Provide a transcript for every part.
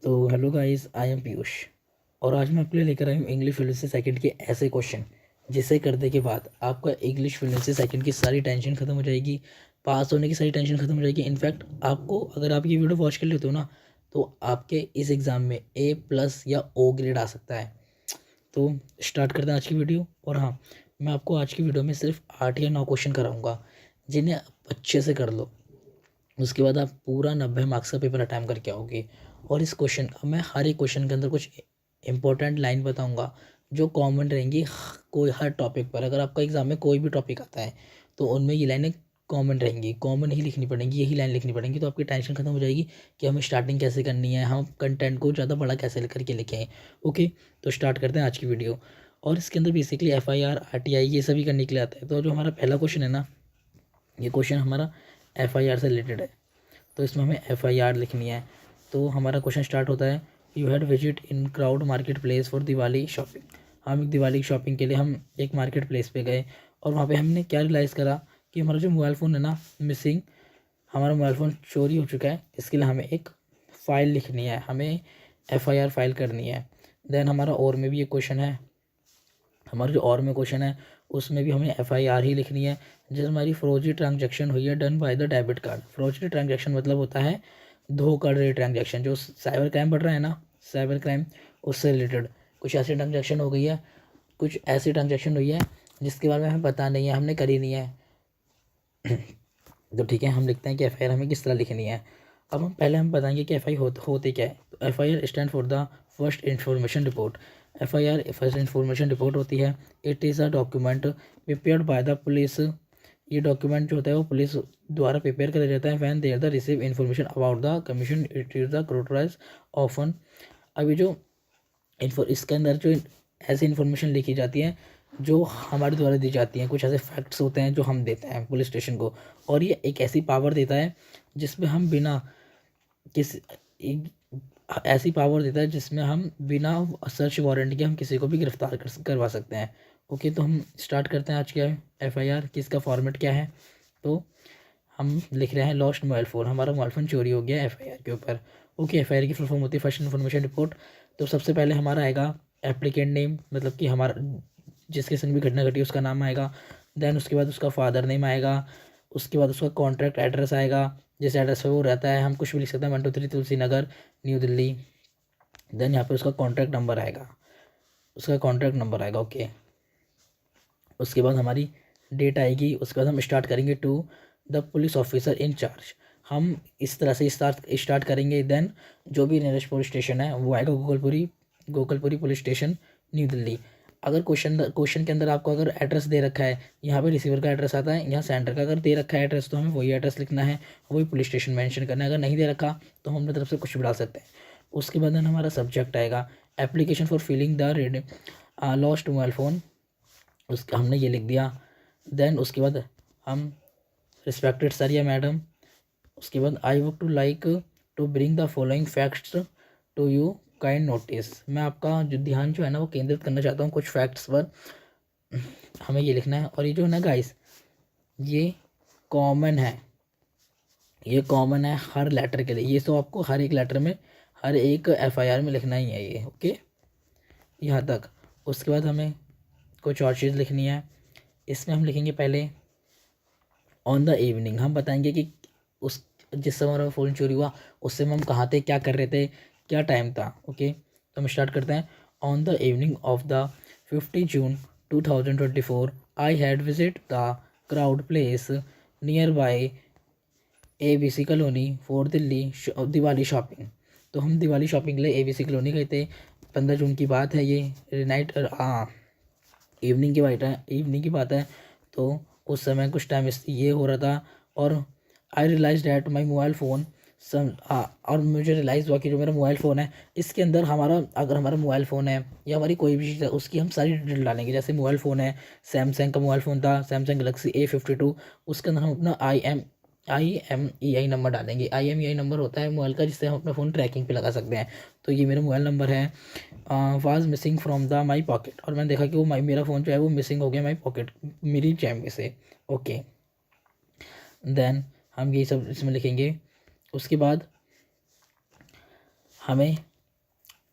तो hello guys, I am Piyush और आज मैं आपके लिए लेकर आया हूँ इंग्लिश फ्लुएंसी सेकंड के ऐसे क्वेश्चन जिसे करने के बाद आपका इंग्लिश फ्लुएंसी सेकंड की सारी टेंशन खत्म हो जाएगी। पास होने की सारी टेंशन खत्म हो जाएगी। इनफैक्ट आपको, अगर आप ये वीडियो वॉच कर लेते हो ना, तो आपके इस एग्ज़ाम में A+ या O ग्रेड आ सकता है। तो स्टार्ट करते हैं आज की वीडियो। और हाँ, मैं आपको आज की वीडियो में सिर्फ 8 या 9 क्वेश्चन कराऊंगा जिन्हें आप अच्छे से कर लो। उसके बाद आप पूरा 90 मार्क्स का पेपर अटैम्प्ट करके आओगे। और इस क्वेश्चन, अब मैं हर एक क्वेश्चन के अंदर कुछ इंपॉर्टेंट लाइन बताऊंगा जो कॉमन रहेंगी कोई हर टॉपिक पर। अगर आपका एग्जाम में कोई भी टॉपिक आता है तो उनमें ये लाइनें कॉमन रहेंगी, कॉमन ही लिखनी पड़ेंगी, यही लाइन लिखनी पड़ेंगी। तो आपकी टेंशन खत्म हो जाएगी कि हमें स्टार्टिंग कैसे करनी है, हम कंटेंट को ज़्यादा बड़ा कैसे करके लिखें। ओके, तो स्टार्ट करते हैं आज की वीडियो। और इसके अंदर बेसिकली FIR RTI ये सभी करने के लिए आता है। तो जो हमारा पहला क्वेश्चन है ना, ये क्वेश्चन हमारा FIR से रिलेटेड है। तो इसमें हमें FIR लिखनी है। तो हमारा क्वेश्चन स्टार्ट होता है, you had visit in crowd market place for Diwali shopping. हम दिवाली की शॉपिंग के लिए हम एक मार्केट प्लेस पे गए और वहाँ पे हमने क्या रियलाइज़ करा कि हमारा जो मोबाइल फ़ोन है ना, मिसिंग, हमारा मोबाइल फ़ोन चोरी हो चुका है। इसके लिए हमें एक फ़ाइल लिखनी है, हमें FIR फाइल करनी है। देन हमारा और में भी ये क्वेश्चन है, हमारा जो और में क्वेश्चन है उसमें भी हमें FIR ही लिखनी है। जैसे हमारी फ्रोजी ट्रांजैक्शन हुई है done by the debit card. फ्रोजी ट्रांजैक्शन मतलब होता है धोखाधड़ी ट्रांजैक्शन, जो साइबर क्राइम बढ़ रहा है ना, साइबर क्राइम, उससे रिलेटेड कुछ ऐसी ट्रांजैक्शन हो गई है, कुछ ऐसी ट्रांजैक्शन हुई है जिसके बारे में हमें पता नहीं है, हमने करी नहीं है। तो ठीक है, हम लिखते हैं कि FIR हमें किस तरह लिखनी है। अब हम बताएंगे कि FIR होते क्या है। तो FIR stand for the first information report. FIR first information report होती है। It is a document prepared by the police. ये डॉक्यूमेंट जो होता है वो पुलिस द्वारा प्रिपेयर किया जाता है। When there the receive information about the commission it is the crotarise often. अभी जो इसके अंदर जो ऐसी इन्फॉर्मेशन लिखी जाती है जो हमारे द्वारा दी जाती हैं, कुछ ऐसे फैक्ट्स होते हैं जो हम देते हैं पुलिस स्टेशन को। और ये एक ऐसी पावर देता है जिसमें हम बिना किस ऐसी पावर देता है जिसमें हम बिना सर्च वारंट के हम किसी को भी गिरफ्तार करवा सकते हैं। ओके, तो हम स्टार्ट करते हैं आज क्या है FIR की, इसका फॉर्मेट क्या है। तो हम लिख रहे हैं लॉस्ट मोबाइल फ़ोन, हमारा मोबाइल फ़ोन चोरी हो गया FIR के ऊपर। ओके, FIR की फुल फॉर्म होती है फर्स्ट इन्फॉर्मेशन रिपोर्ट। तो सबसे पहले हमारा आएगा एप्लीकेंट नेम, मतलब कि हमारा जिसके संग भी घटना घटी उसका नाम आएगा। देन उसके बाद उसका फादर नेम आएगा। उसके बाद उसका कॉन्ट्रैक्ट एड्रेस आएगा, जिस एड्रेस पे वो रहता है। हम कुछ भी लिख सकते हैं, 123 तुलसी नगर, न्यू दिल्ली। देन यहाँ पे उसका कॉन्ट्रैक्ट नंबर आएगा, उसका कॉन्ट्रैक्ट नंबर आएगा। ओके, उसके बाद हमारी डेट आएगी। उसके बाद हम स्टार्ट करेंगे to the police officer in charge. हम इस तरह से स्टार्ट करेंगे। देन जो भी नियरेस्ट पुलिस स्टेशन है वो आएगा Gokalpuri police station, new Delhi. अगर क्वेश्चन के अंदर आपको अगर एड्रेस दे रखा है, यहाँ पे रिसीवर का एड्रेस आता है, यहाँ सेंटर का अगर दे रखा है एड्रेस, तो हमें वही एड्रेस लिखना है, वही पुलिस स्टेशन मेंशन करना है। अगर नहीं दे रखा तो हम अपनी तरफ से कुछ भी डाल सकते हैं। उसके बाद हमारा सब्जेक्ट आएगा application for filling the red lost mobile phone, उसका हमने ये लिख दिया। देन उसके बाद हम रिस्पेक्टेड सर या मैडम, उसके बाद I would to like to bring the following facts to you kind notice. मैं आपका जो ध्यान जो है ना वो केंद्रित करना चाहता हूँ कुछ फैक्ट्स पर, हमें ये लिखना है। और ये जो है ना गाइस, ये कॉमन है, ये कॉमन है हर लेटर के लिए। ये तो आपको हर एक लेटर में, हर एक FIR में लिखना ही है ये। ओके, यहाँ तक। उसके बाद हमें कुछ और चीज़ लिखनी है। इसमें हम लिखेंगे पहले ऑन द इवनिंग। हम बताएंगे कि उस जिस समय हमारा फ़ोन चोरी हुआ उस समय हम कहाँ थे, क्या कर रहे थे, क्या टाइम था। ओके, तो हम स्टार्ट करते हैं। On the evening of the 50 June 2024 I had visit the crowd place near by ABC colony for Diwali shopping. तो हम दिवाली शॉपिंग के लिए ABC कॉलोनी गए थे। 15 जून की बात है ये, नाइट, इवनिंग की बात है। तो उस समय कुछ टाइम ये हो रहा था। और I realize that my mobile phone और मुझे रियलाइज़ हुआ कि जो मेरा मोबाइल फ़ोन है इसके अंदर अगर हमारा मोबाइल फ़ोन है या हमारी कोई भी चीज़ है उसकी हम सारी डिटेल डालेंगे। जैसे मोबाइल फ़ोन है, सैमसंग का मोबाइल फ़ोन था, सैमसंग गलेक्सी A52, उसके अंदर हम अपना IMEI नंबर डालेंगे। IMEI नंबर होता है मोबाइल का जिससे हम अपना फ़ोन ट्रैकिंग पे लगा सकते हैं। तो ये मेरा मोबाइल नंबर है। Was missing from the my pocket, और मैंने देखा कि वो मेरा फ़ोन जो है वो मिसिंग हो गया माई पॉकेट, मेरी जेब में से। ओके, देन हम ये सब इसमें लिखेंगे। उसके बाद हमें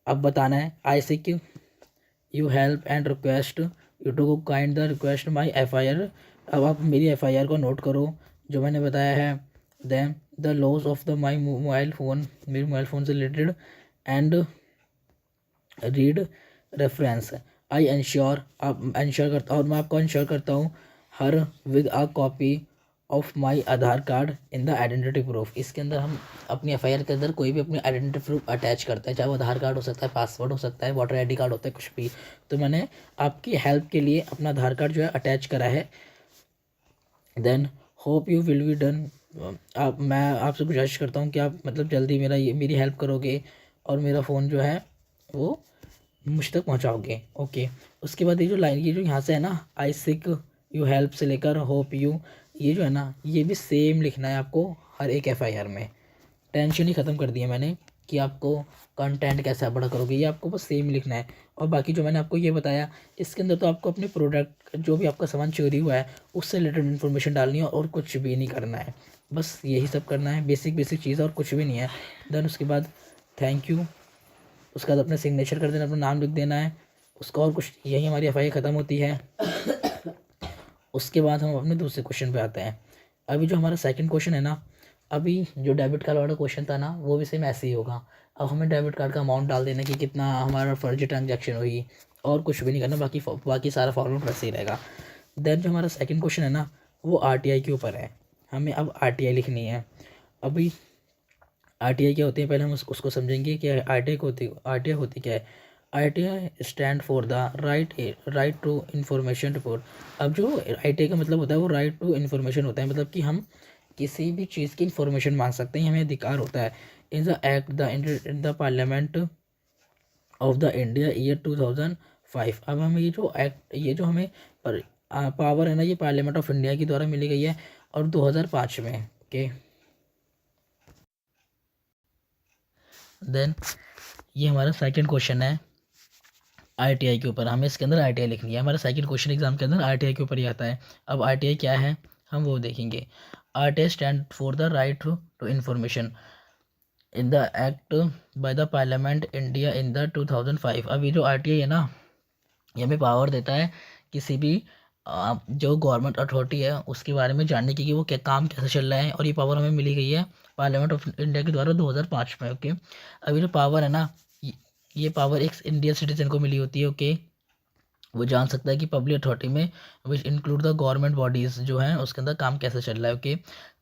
अब बताना है I seek you help and request you to kind the request my FIR। अब आप मेरी FIR को नोट करो जो मैंने बताया है। Then the loss of the my mobile phone, मेरे मोबाइल फ़ोन से related, and read reference I ensure, आप इंश्योर करता और मैं आपको इंश्योर करता हूँ here with a copy of my Aadhaar card in the identity proof. इसके अंदर हम अपनी FIR के अंदर कोई भी अपनी आइडेंटिटी प्रूफ अटैच करते हैं, चाहे वो आधार कार्ड हो सकता है, पासवर्ड हो सकता है, वोटर ID कार्ड होता है, कुछ भी। तो मैंने आपकी हेल्प के लिए अपना आधार कार्ड जो है अटैच करा है। Then hope you will be done, आप मैं आपसे गुजारिश करता हूँ कि आप मतलब जल्दी मेरी हेल्प करोगे और मेरा फ़ोन जो है वो मुझ तक पहुँचाओगे। ओके, उसके बाद ये जो लाइन, ये जो यहाँ से है ना, आई सिक यू हेल्प से लेकर होप यू, ये जो है ना, ये भी सेम लिखना है आपको हर एक FIR में। टेंशन ही ख़त्म कर दी है मैंने कि आपको कंटेंट कैसा बड़ा करोगे, ये आपको बस सेम लिखना है। और बाकी जो मैंने आपको ये बताया, इसके अंदर तो आपको अपने प्रोडक्ट, जो भी आपका सामान चोरी हुआ है उससे रिलेटेड इन्फॉर्मेशन डालनी है और कुछ भी नहीं करना है। बस यही सब करना है, बेसिक बेसिक चीज़, और कुछ भी नहीं है। देन उसके बाद थैंक यू, उसके बाद अपने सिग्नेचर कर देना, अपना नाम लिख देना है उसका, और कुछ, यही हमारी FIR ख़त्म होती है। उसके बाद हम अपने दूसरे क्वेश्चन पे आते हैं। अभी जो हमारा सेकंड क्वेश्चन है ना, अभी जो डेबिट कार्ड वाला क्वेश्चन था ना, वो भी सेम ऐसे ही होगा। अब हमें डेबिट कार्ड का अमाउंट डाल देना कि कितना हमारा फर्जी ट्रांजैक्शन हुई, और कुछ भी नहीं करना, बाकी सारा फॉर्मेट वैसे ही रहेगा। देन जो हमारा सेकंड क्वेश्चन है ना, वो RTI के ऊपर है। हमें अब RTI लिखनी है। अभी RTI क्या होती है, पहले हम उसको समझेंगे कि RTI होती क्या है। RTI stand for the right to information report. अब जो RTI का मतलब होता है वो राइट टू इन्फॉर्मेशन होता है, मतलब कि हम किसी भी चीज़ की इन्फॉर्मेशन मांग सकते हैं, हमें अधिकार होता है। इन the act the in the parliament of the India year 2005। अब हमें ये जो एक्ट, ये जो हमें पावर है ना, ये पार्लियामेंट ऑफ इंडिया के द्वारा मिली गई है, और 2005 में। ओके, देन ये हमारा सेकंड क्वेश्चन है RTI के ऊपर। हमें इसके अंदर RTI लिखनी है। हमारा सेकंड क्वेश्चन एग्जाम के अंदर RTI के ऊपर ही आता है। अब RTI क्या है हम वो देखेंगे। RTI stand for the right to information in the act by the parliament India in the 2005। अब ये जो RTI है ना, ये हमें पावर देता है किसी भी जो गवर्नमेंट अथॉरिटी है उसके बारे में जानने की, कि वो क्या काम कैसे चल रहा है, और ये पावर हमें मिली गई है पार्लियामेंट ऑफ इंडिया के द्वारा 2005 में। ओके, अब ये जो पावर है ना, ये पावर एक इंडियन सिटीजन को मिली होती है। ओके, वो जान सकता है कि पब्लिक अथॉरिटी में which include the government bodies जो हैं उसके अंदर काम कैसे चल रहा है। ओके,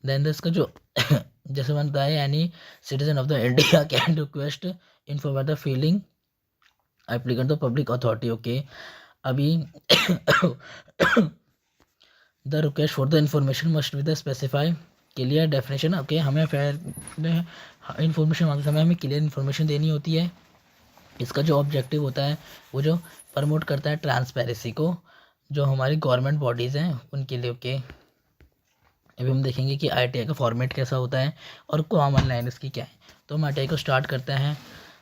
देन इसका जो जैसे मैंने बताया, any citizen of the India can request inform the feeling applicant the public authority. Okay, अभी the request for the information must be the specify clear definition. Okay, हमें फेयर इन्फॉर्मेशन मांगते समय हमें क्लियर इन्फॉर्मेशन देनी होती है। इसका जो ऑब्जेक्टिव होता है वो जो प्रमोट करता है ट्रांसपेरेंसी को, जो हमारी गवर्नमेंट बॉडीज़ हैं उनके लिए। ओके, अभी हम देखेंगे कि RTI का फॉर्मेट कैसा होता है और कॉमन लाइन इसकी क्या है। तो हम RTI को स्टार्ट करते हैं।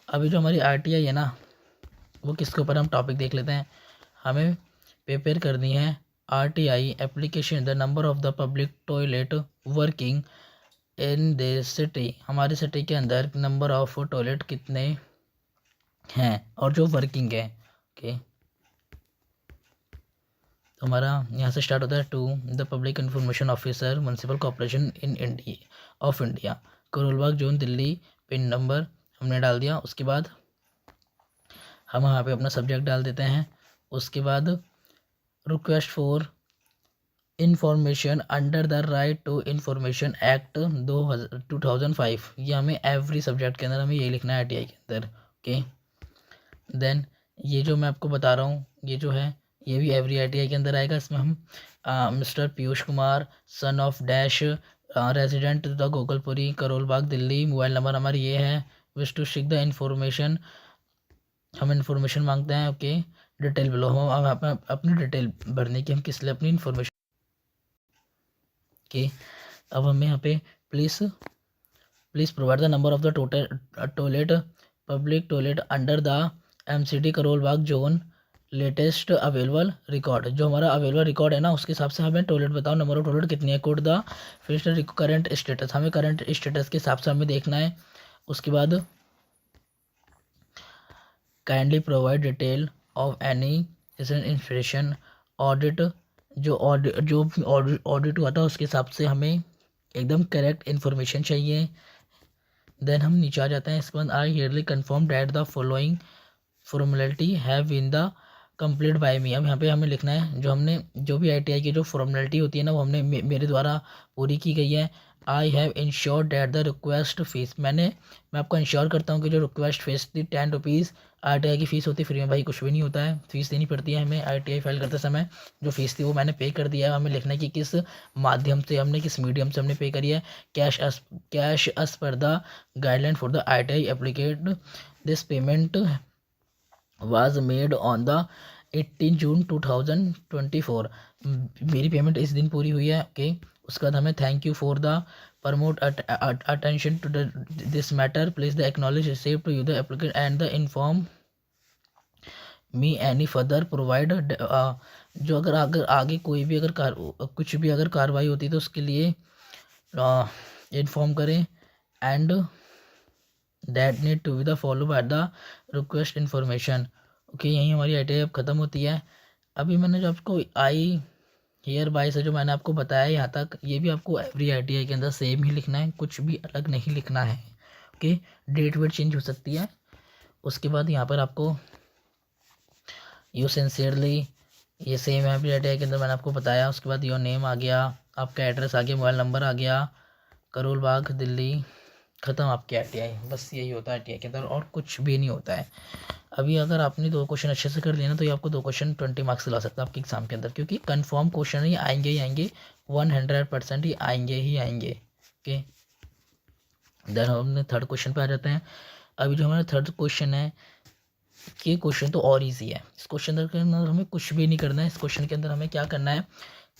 अभी जो हमारी RTI है ना, वो किसके ऊपर, हम टॉपिक देख लेते हैं। हमें प्रिपेयर करनी है RTI application the number of the public toilet working in the city. हमारी सिटी के अंदर नंबर ऑफ टॉयलेट कितने हैं और जो वर्किंग है। ओके, तो हमारा यहाँ से स्टार्ट होता है। To the public information officer municipal corporation in India Karol Bagh zone Delhi, pin number हमने डाल दिया। उसके बाद हम यहाँ पे अपना सब्जेक्ट डाल देते हैं। उसके बाद request for information under the right to information act 2005। ये हमें एवरी सब्जेक्ट के अंदर हमें ये लिखना है RTI के अंदर। ओके, देन ये जो मैं आपको बता रहा हूँ, ये जो है ये भी एवरी RTI के अंदर आएगा। इसमें हम mister Piyush Kumar son of dash resident the Gokulpuri Karol Bagh Delhi, mobile number हमारी ये है, wish to seek the information, हम इंफॉर्मेशन मांगते हैं। ओके, डिटेल बिलो, हम अपनी डिटेल भरने की, हम किस लिए अपनी इंफॉर्मेशन की। अब हमें यहाँ पे please provide the number of the toilet public toilet under the MCD Karol Bagh zone latest available record. जो हमारा अवेलेबल रिकॉर्ड है ना, उसके हिसाब से हमें टॉयलेट बताओ, नंबर ऑफ टॉयलेट कितनी है, कोड द फिर करंट स्टेटस, हमें करंट स्टेटस के हिसाब से हमें देखना है। उसके बाद kindly provide detail of any inspiration audit. जो ऑडिट हुआ था उसके हिसाब से हमें एकदम करेक्ट इन्फॉर्मेशन चाहिए। देन हम नीचे आ जाते हैं। इसके बाद I hereby confirm that the following formality have been the complete by me. अब यहाँ पे हमें लिखना है जो भी ITI की जो फॉर्मेलिटी होती है ना, वो मेरे द्वारा पूरी की गई है। I have ensure that the request fees, मैं आपको इंश्योर करता हूँ कि जो रिक्वेस्ट फीस थी 10 रुपीज़ ITI की फ़ीस होती है, फ्री में भाई कुछ भी नहीं होता है, फ़ीस देनी पड़ती है हमें ITI फाइल करते समय। जो फ़ीस थी वो मैंने पे कर दिया है। हमें लिखना है कि किस माध्यम से हमने, किस मीडियम से हमने पे करी है। Cash as per the guideline for the ITI applicate. This payment was made on the 18 June 2024। मेरी पेमेंट इस दिन पूरी हुई है। ओके, उसके बाद हमें thank you for the promote attention to this matter, please the acknowledge receive to you the applicant and the inform me any further provide. जो अगर आगे कोई भी कुछ भी अगर कार्रवाई होती है तो उसके लिए इन्फॉर्म करें। And that need to be the follow by the request information. Okay, यहीं हमारी ITI अब ख़त्म होती है। अभी मैंने जो आपको आई हेयर बाय से जो मैंने आपको बताया यहाँ तक, ये भी आपको एवरी ITI के अंदर सेम ही लिखना है, कुछ भी अलग नहीं लिखना है। ओके, डेट वेट चेंज हो सकती है। उसके बाद यहाँ पर आपको यू सिंसियरली, ये सेम है एवरी ITI के अंदर, मैंने आपको बताया। उसके बाद योर नेम आ गया, आपका एड्रेस आ गया, मोबाइल नंबर आ गया, करोल बाग दिल्ली। ख़त्म आपकी ITI। बस यही होता है ITI के अंदर, और कुछ भी नहीं होता है। अभी अगर आपने 2 क्वेश्चन अच्छे से कर लिए ना, तो ये आपको 2 क्वेश्चन 20 मार्क्स ला सकता है आपके एग्जाम के अंदर, क्योंकि कंफर्म क्वेश्चन ही आएंगे 100% ही आएंगे। ओके, देन हमने थर्ड क्वेश्चन पे आ जाते हैं। अभी जो हमारा थर्ड क्वेश्चन है, ये क्वेश्चन तो और ईजी है। इस क्वेश्चन के अंदर हमें कुछ भी नहीं करना है। इस क्वेश्चन के अंदर हमें क्या करना है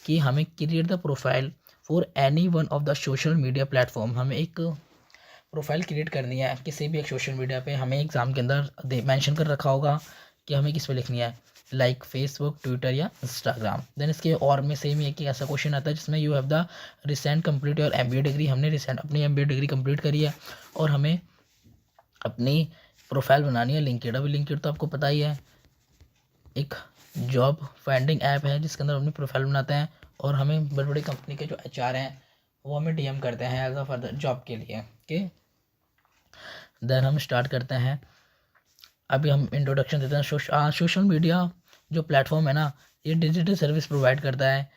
कि हमें create the profile for any one of the social media platform. हमें एक प्रोफाइल क्रिएट करनी है किसी भी एक सोशल मीडिया पे। हमें एग्ज़ाम के अंदर मेंशन कर रखा होगा कि हमें किस पे लिखनी है, लाइक फेसबुक, ट्विटर या इंस्टाग्राम। देन इसके और में सेम ही एक ऐसा क्वेश्चन आता है जिसमें you have the recent complete your MBA degree. हमने रिसेंट अपनी MBA डिग्री कंप्लीट करी है और हमें अपनी प्रोफाइल बनानी है लिंक्डइन। अभी लिंक्डइन तो आपको पता ही है, एक जॉब फाइंडिंग ऐप है जिसके अंदर अपनी प्रोफाइल बनाते हैं, और हमें बड़ी बड़ी कंपनी के जो HR हैं वो हमें DM करते हैं एज अ फर्दर जॉब के लिए। ओके, देन हम स्टार्ट करते हैं। अभी हम इंट्रोडक्शन देते हैं। सोशल मीडिया जो प्लेटफॉर्म है ना, ये डिजिटल सर्विस प्रोवाइड करता है,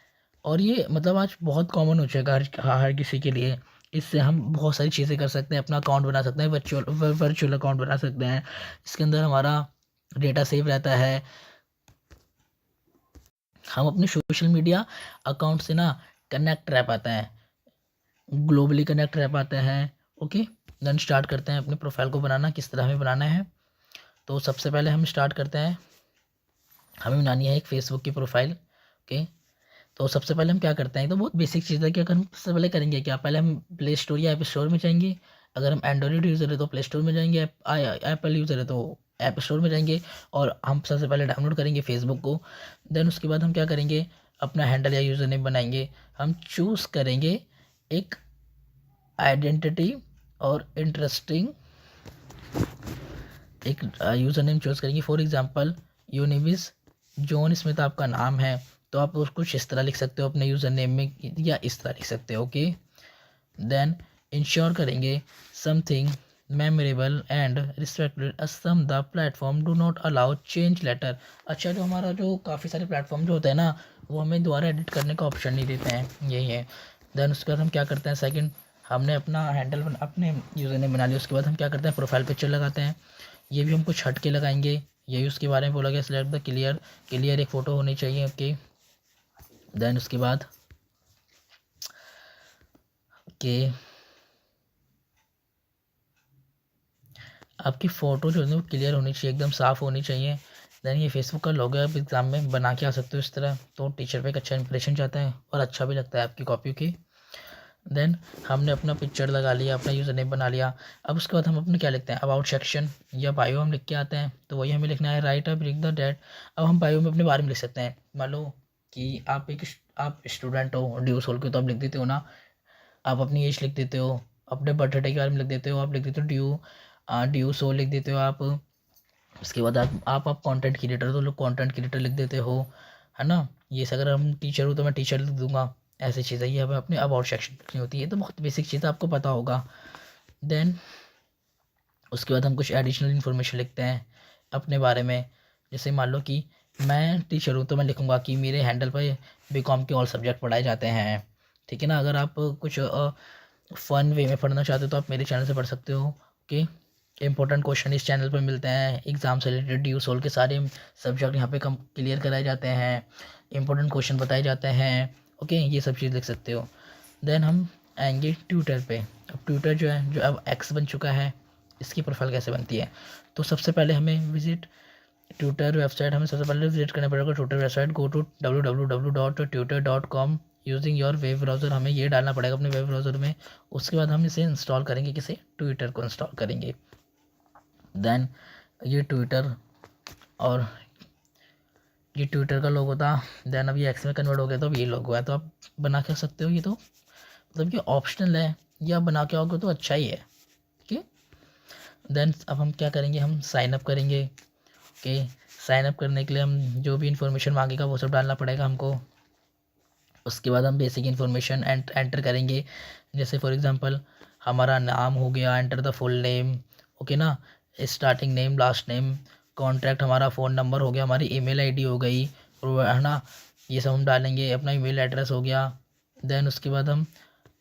और ये मतलब आज बहुत कॉमन हो चुका है हर किसी के लिए। इससे हम बहुत सारी चीज़ें कर सकते हैं, अपना अकाउंट बना सकते हैं, वर्चुअल अकाउंट बना सकते हैं। इसके अंदर हमारा डेटा सेव रहता है। हम अपने सोशल मीडिया अकाउंट से ना कनेक्ट रह पाते हैं, ग्लोबली कनेक्ट रह पाते हैं। ओके, देन स्टार्ट करते हैं अपने प्रोफाइल को बनाना। किस तरह हमें बनाना है, तो सबसे पहले हम स्टार्ट करते हैं। हमें बनानी है एक फेसबुक की प्रोफाइल। ओके, तो सबसे पहले हम क्या करते हैं, तो बहुत बेसिक चीज़ है कि अगर हम सबसे पहले करेंगे क्या, पहले हम प्ले स्टोर या ऐप स्टोर में जाएंगे। अगर हम एंड्रॉइड यूज़र है तो प्ले स्टोर में जाएंगे, एप्पल यूज़र है तो ऐप स्टोर में जाएंगे, और हम सबसे पहले डाउनलोड करेंगे फेसबुक को। देन उसके बाद हम क्या करेंगे, अपना हैंडल या यूज़र नेम बनाएंगे। हम चूज़ करेंगे एक आइडेंटिटी और इंटरेस्टिंग एक यूज़र नेम चूज़ करेंगे। फॉर एग्जांपल यूनिविस जॉन स्मिथ आपका नाम है, तो आप उसको इस तरह लिख सकते हो अपने यूज़र नेम में, या इस तरह लिख सकते हो। ओके, देन इंश्योर करेंगे समथिंग मेमोरेबल एंड रिस्पेक्टेड असम the platform do not allow change letter. अच्छा, जो हमारा जो काफ़ी सारे प्लेटफॉर्म जो होते हैं ना, वो हमें दोबारा एडिट करने का ऑप्शन नहीं देते हैं, यही है। देन उसके बाद हम क्या करते हैं, सेकंड हमने अपना हैंडल अपने यूज़र नेम बना लिया। उसके बाद हम क्या करते हैं, प्रोफाइल पिक्चर लगाते हैं। ये भी हम कुछ हट के लगाएंगे, यही उसके बारे में बोला गया। सिलेक्ट द क्लियर एक फ़ोटो होनी चाहिए। ओके, देन उसके बाद आपकी फ़ोटो जो है वो क्लियर होनी चाहिए, एकदम साफ़ होनी चाहिए। देन ये फेसबुक का लोगो आप एग्ज़ाम में बना के आ सकते हो इस तरह, तो टीचर पे एक अच्छा इंप्रेशन जाता है और अच्छा भी लगता है आपकी कॉपी की। देन हमने अपना पिक्चर लगा लिया, अपना यूज़र नेम बना लिया। अब उसके बाद हम अपने क्या लिखते हैं, अबाउट सेक्शन या बायो हम लिख के आते हैं, तो वही हमें लिखना है, राइट अप लिख द डेट। अब हम बायो में अपने बारे में लिख सकते हैं। मान लो कि आप स्टूडेंट हो, ड्यू सोल के, तो आप लिख देते हो ना, आप अपनी एज लिख देते हो, अपने बर्थडे के बारे में लिख देते हो, आप लिख देते हो ड्यू सोल लिख देते हो आप। उसके बाद आप कंटेंट क्रिएटर, तो लोग कंटेंट क्रिएटर लिख देते हो, है ना। ये से अगर हम टीचर हूँ तो मैं टीचर लिख दूंगा। ऐसी चीज़ें ये हमें अपने अबाउट सेक्शन लिखनी होती है, तो बहुत बेसिक चीज़ आपको पता होगा। देन उसके बाद हम कुछ एडिशनल इन्फॉर्मेशन लिखते हैं अपने बारे में। जैसे मान लो कि मैं टीचर हूँ तो मैं लिखूँगा कि मेरे हैंडल पर बीकॉम के ऑल सब्जेक्ट पढ़ाए जाते हैं, ठीक है ना। अगर आप कुछ फ़न वे में पढ़ना चाहते हो तो आप मेरे चैनल से पढ़ सकते हो कि इंपॉर्टेंट क्वेश्चन इस चैनल पर मिलते हैं, एग्ज़ाम से रिलेटेड ड्यू सोल के सारे सब्जेक्ट यहाँ पे कम क्लियर कराए जाते हैं, इंपॉर्टेंट क्वेश्चन बताए जाते हैं, ओके, ये सब चीज़ लिख सकते हो। देन हम आएंगे ट्विटर पे। अब ट्विटर जो है, जो अब एक्स बन चुका है, इसकी प्रोफाइल कैसे बनती है। तो सबसे पहले हमें विजिट ट्विटर वेबसाइट, हमें सबसे पहले विजिट करना पड़ेगा Twitter website. Go to www.twitter.com using your web browser. हमें ये डालना पड़ेगा अपने वेब ब्राउज़र में। उसके बाद हम इसे इंस्टॉल करेंगे, किसे, ट्विटर को इंस्टॉल करेंगे। देन ये ट्विटर, और ये ट्विटर का लोगो था। देन अब ये एक्स में कन्वर्ट हो गया, तो अब ये लोगो है, तो आप बना के सकते हो। ये तो मतलब कि ऑप्शनल है, ये आप बना के आओगे तो अच्छा ही है, ठीक है। देन अब हम क्या करेंगे, हम साइन अप करेंगे। ओके, साइन अप करने के लिए हम जो भी इन्फॉर्मेशन मांगेगा वो सब डालना पड़ेगा हमको। उसके बाद हम बेसिक इन्फॉर्मेशन एंटर करेंगे। जैसे फॉर एग्जांपल हमारा नाम हो गया, enter the full name, okay ना, starting name, last name, contact, हमारा फ़ोन नंबर हो गया, हमारी ईमेल आईडी हो गई, है ना, ये सब हम डालेंगे। अपना ईमेल एड्रेस हो गया। देन उसके बाद हम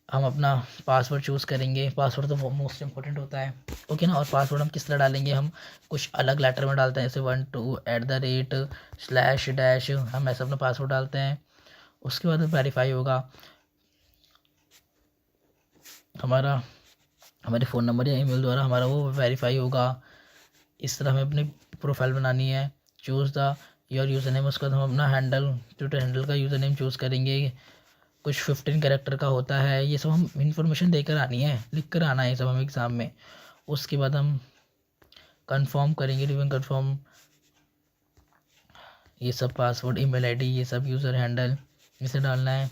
अपना पासवर्ड चूज़ करेंगे। पासवर्ड तो मोस्ट इंपॉर्टेंट होता है, ओके ना। और पासवर्ड हम किस तरह डालेंगे, हम कुछ अलग लेटर में डालते हैं, जैसे 12 @ हम ऐसे अपना पासवर्ड डालते हैं। उसके बाद वेरीफाई होगा हमारा, हमारे फ़ोन नंबर या ईमेल द्वारा हमारा वो वेरीफाई होगा। इस तरह हमें अपनी प्रोफाइल बनानी है। Choose the your user name, उसके बाद हम अपना हैंडल, ट्विटर हैंडल का यूज़र नेम चूज़ करेंगे। कुछ 15 कैरेक्टर का होता है, ये सब हम इन्फॉर्मेशन देकर आनी है, लिख कर आना है ये सब हम एग्ज़ाम में। उसके बाद हम कंफर्म करेंगे, रिव्यू कंफर्म, ये सब पासवर्ड, ईमेल आईडी, ये सब यूज़र हैंडल इसे डालना है।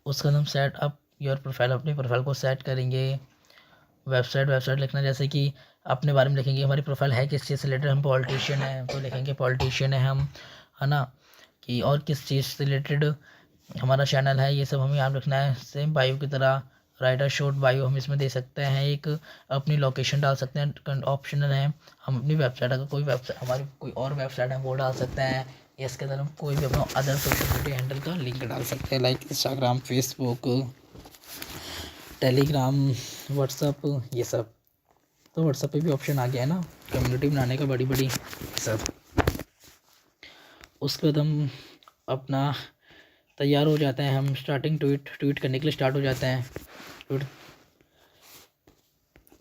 उसके बाद हम सेट अप योर प्रोफाइल, अपनी प्रोफाइल को सेट करेंगे। वेबसाइट लिखना, जैसे कि अपने बारे में लिखेंगे, हमारी प्रोफाइल है किस चीज़ से रिलेटेड, हम पॉलिटिशियन हैं तो लिखेंगे पॉलिटिशियन है हम, है ना, कि और किस चीज़ से रिलेटेड हमारा चैनल है, ये सब हमें यहाँ रखना है। सेम बायो की तरह राइट अ शॉर्ट बायो हम इसमें दे सकते हैं। एक अपनी लोकेशन डाल सकते हैं, ऑप्शनल है। हम अपनी वेबसाइट, अगर कोई वेबसाइट, हमारी कोई और वेबसाइट है वो डाल सकते हैं, या इसके अंदर हम कोई भी अपना अदर सोशल मीडिया हैंडल का लिंक डाल सकते हैं, like Instagram, Facebook, Telegram, WhatsApp, ये सब। तो व्हाट्सअप पे भी ऑप्शन आ गया है ना कम्युनिटी बनाने का, बड़ी बड़ी सब। उसके बाद हम अपना तैयार हो जाते हैं, हम स्टार्टिंग ट्वीट करने के लिए स्टार्ट हो जाते हैं ट्वीट।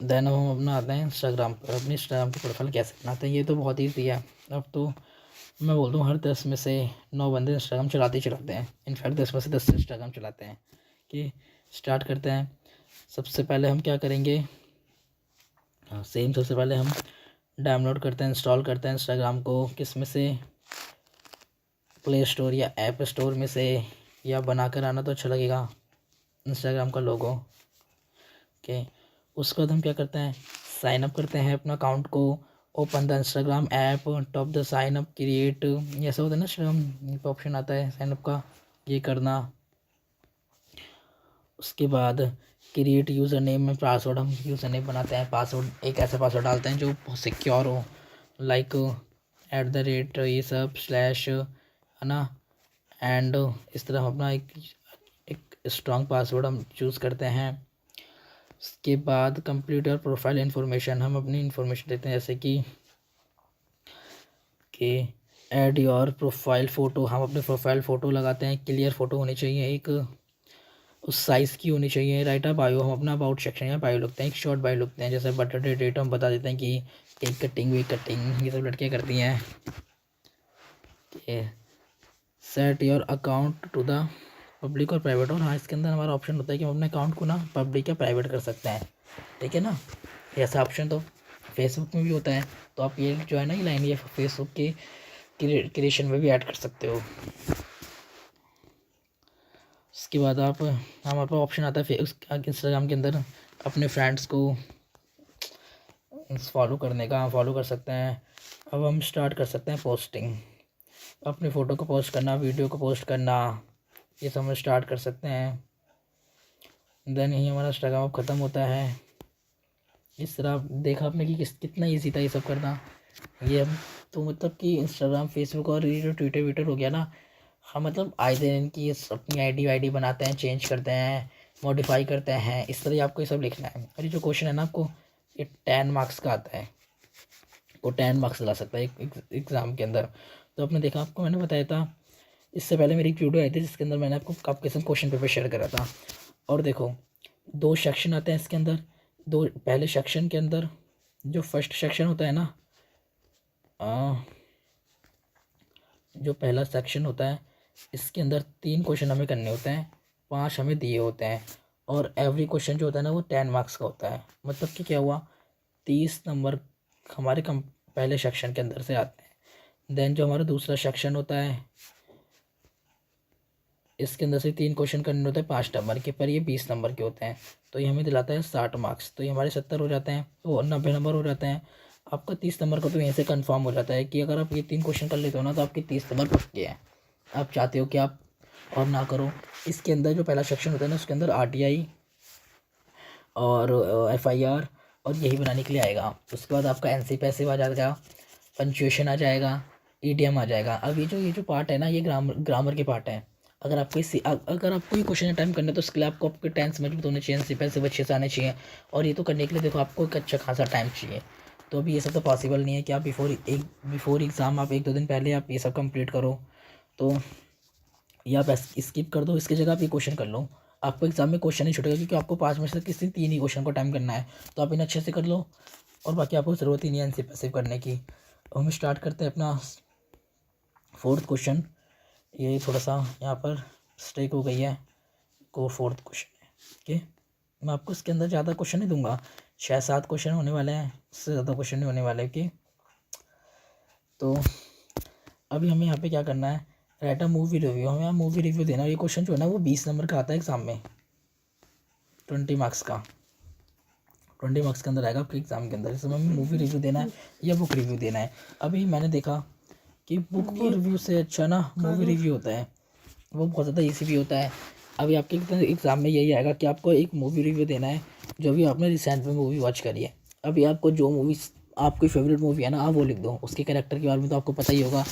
देन अब हम अपना आते हैं इंस्टाग्राम पर, अपनी इंस्टाग्राम की प्रोफाइल कैसे बनाते हैं। ये तो बहुत ईजी है। अब तो मैं बोलता हूँ हर 10 में से 9 बंदे इंस्टाग्राम चलाते ही चलाते हैं। इनफैक्ट 10 में से 10 इंस्टाग्राम चलाते हैं। कि स्टार्ट करते हैं। सबसे पहले हम क्या करेंगे, हाँ सेम, सबसे पहले हम डाउनलोड करते हैं, इंस्टॉल करते हैं इंस्टाग्राम को, किस में से, प्ले स्टोर या ऐप स्टोर में से, या बना कर आना तो अच्छा लगेगा इंस्टाग्राम का लोगो, ओके। उसके बाद हम क्या करते हैं, साइन अप करते हैं अपना अकाउंट को। Open the Instagram app, top the sign up, create, ये सब होता है ना इंस्टाग्राम ऑप्शन आता है साइन अप का, ये करना। उसके बाद क्रिएट यूज़र नेम में पासवर्ड, हम यूज़र नेम बनाते हैं, पासवर्ड एक ऐसा पासवर्ड डालते हैं जो बहुत सिक्योर हो, लाइक @ ये सब स्लैश, है ना, एंड इस तरह हम अपना एक स्ट्रॉन्ग पासवर्ड हम चूज़ करते हैं। उसके बाद कंप्लीट योर प्रोफाइल इन्फॉर्मेशन, हम अपनी इन्फॉर्मेशन देते हैं, जैसे कि ऐड योर प्रोफाइल फ़ोटो, हम अपने प्रोफाइल फ़ोटो लगाते हैं, क्लियर फ़ोटो होनी चाहिए, एक उस साइज़ की होनी चाहिए। राइट अ बायो, हम अपना अबाउट सेक्शन या बायो लिखते हैं, एक शॉर्ट बायो लिखते हैं, जैसे बर्थडे डेट हम बता देते हैं कि केक कटिंग, वी कटिंग, ये सब लड़कियाँ करती हैं। Set your account to the public और प्राइवेट, और हाँ इसके अंदर हमारा ऑप्शन होता है कि हम अपने अकाउंट को ना पब्लिक या प्राइवेट कर सकते हैं, ठीक है ना। ऐसा ऑप्शन तो फेसबुक में भी होता है, तो आप ये जो है ना, ये लाइन, ये फेसबुक के क्रिएशन में भी ऐड कर सकते हो। उसके बाद हमारे पास ऑप्शन आता है इंस्टाग्राम के अंदर अपने फ्रेंड्स को फॉलो करने का, फॉलो कर सकते हैं। अब हम स्टार्ट कर सकते हैं पोस्टिंग, अपनी फ़ोटो को पोस्ट करना, वीडियो को पोस्ट करना, ये सब हम स्टार्ट कर सकते हैं। देन ही हमारा इंस्टाग्राम ख़त्म होता है। इस तरह देखा आपने कि कितना ईजी था ये सब करना। ये हम तो मतलब कि इंस्टाग्राम, फेसबुक और ये जो ट्विटर वीटर हो गया ना, हम मतलब आए दिन इनकी अपनी आईडी वाईडी बनाते हैं, चेंज करते हैं, मॉडिफाई करते हैं। इस तरह आपको ये सब लिखना है। और ये जो क्वेश्चन है ना आपको, ये 10 मार्क्स का आता है, वो 10 मार्क्स ला सकता है एक एग्ज़ाम के अंदर। तो आपने देखा, आपको मैंने बताया था इससे पहले मेरी एक वीडियो आई थी जिसके अंदर मैंने आपको आपके संग क्वेश्चन पेपर शेयर करा था। और देखो 2 सेक्शन आते हैं इसके अंदर। दो पहले सेक्शन के अंदर जो फर्स्ट सेक्शन होता है ना, जो पहला सेक्शन होता है, इसके अंदर 3 क्वेश्चन हमें करने होते हैं, 5 हमें दिए होते हैं। और एवरी क्वेश्चन जो होता है ना वो 10 मार्क्स का होता है। मतलब कि क्या हुआ, 30 नंबर हमारे पहले सेक्शन के अंदर से आते हैं। देन जो हमारा दूसरा सेक्शन होता है, इसके अंदर से 3 क्वेश्चन करने होते हैं 5 नंबर के, पर ये 20 नंबर के होते हैं। तो ये हमें दिलाता है 60 मार्क्स। तो ये हमारे 70 हो जाते हैं, वो 90 नंबर हो जाते हैं। आपका 30 नंबर का तो यहीं से कंफर्म हो जाता है कि अगर आप ये 3 क्वेश्चन कर लेते हो ना तो आपके 30 नंबर पक्के हैं। आप चाहते हो कि आप और ना करो। इसके अंदर जो पहला सेक्शन होता है ना, उसके अंदर RTI और FIR और यही बनाने के लिए आएगा। उसके बाद आपका NC पैसिव आ जाएगा, पंचुएशन आ जाएगा, EDM आ जाएगा। अब ये जो पार्ट है ना, ये ग्रामर के पार्ट है। अगर आपको अगर आपको ये क्वेश्चन अटेम्प्ट करना है तो उसके लिए आपको आपके टेंस मजबूत होने चाहिए, NC पैसिव अच्छे से आने चाहिए। और ये तो करने के लिए देखो आपको एक अच्छा खासा टाइम चाहिए। तो अभी ये सब तो पॉसिबल नहीं है कि आप बिफोर एग्ज़ाम आप 1-2 दिन पहले आप ये सब कंप्लीट करो। तो या आप स्किप कर दो, इसकी जगह आप ये क्वेश्चन कर लो। आपको एग्जाम में क्वेश्चन नहीं छूटेगा क्योंकि आपको 5 में से किसी 3 ही क्वेश्चन को टाइम करना है। तो आप इन्हें अच्छे से कर लो और बाकी आपको ज़रूरत ही नहीं है इनसे पैसिव करने की। तो हम स्टार्ट करते हैं अपना 4th क्वेश्चन। ये थोड़ा सा यहाँ पर स्ट्रेक हो गई है, को 4th क्वेश्चन है। ओके, मैं आपको इसके अंदर ज़्यादा क्वेश्चन नहीं दूंगा, 6-7 क्वेश्चन होने वाले हैं, इससे ज़्यादा क्वेश्चन नहीं होने वाले। ओके, तो अभी हमें यहाँ पे क्या करना है, राइट अ मूवी रिव्यू। हमें यहाँ मूवी रिव्यू देना है। ये क्वेश्चन जो है ना वो 20 नंबर का आता है एग्जाम में, 20 मार्क्स का, 20 मार्क्स के अंदर आएगा आपके एग्जाम के अंदर। इसमें हमें मूवी रिव्यू देना है या बुक रिव्यू देना है। अभी मैंने देखा कि बुक रिव्यू से अच्छा ना मूवी रिव्यू होता है, वो बहुत ज़्यादा ईजी भी होता है। अभी आपके एग्ज़ाम में यही आएगा कि आपको एक मूवी रिव्यू देना है जो भी आपने रिसेंट में मूवी वॉच करी है। अभी आपको जो मूवी आपकी फेवरेट मूवी है ना, आप वो लिख दो। उसके कैरेक्टर के बारे में तो आपको पता ही होगा,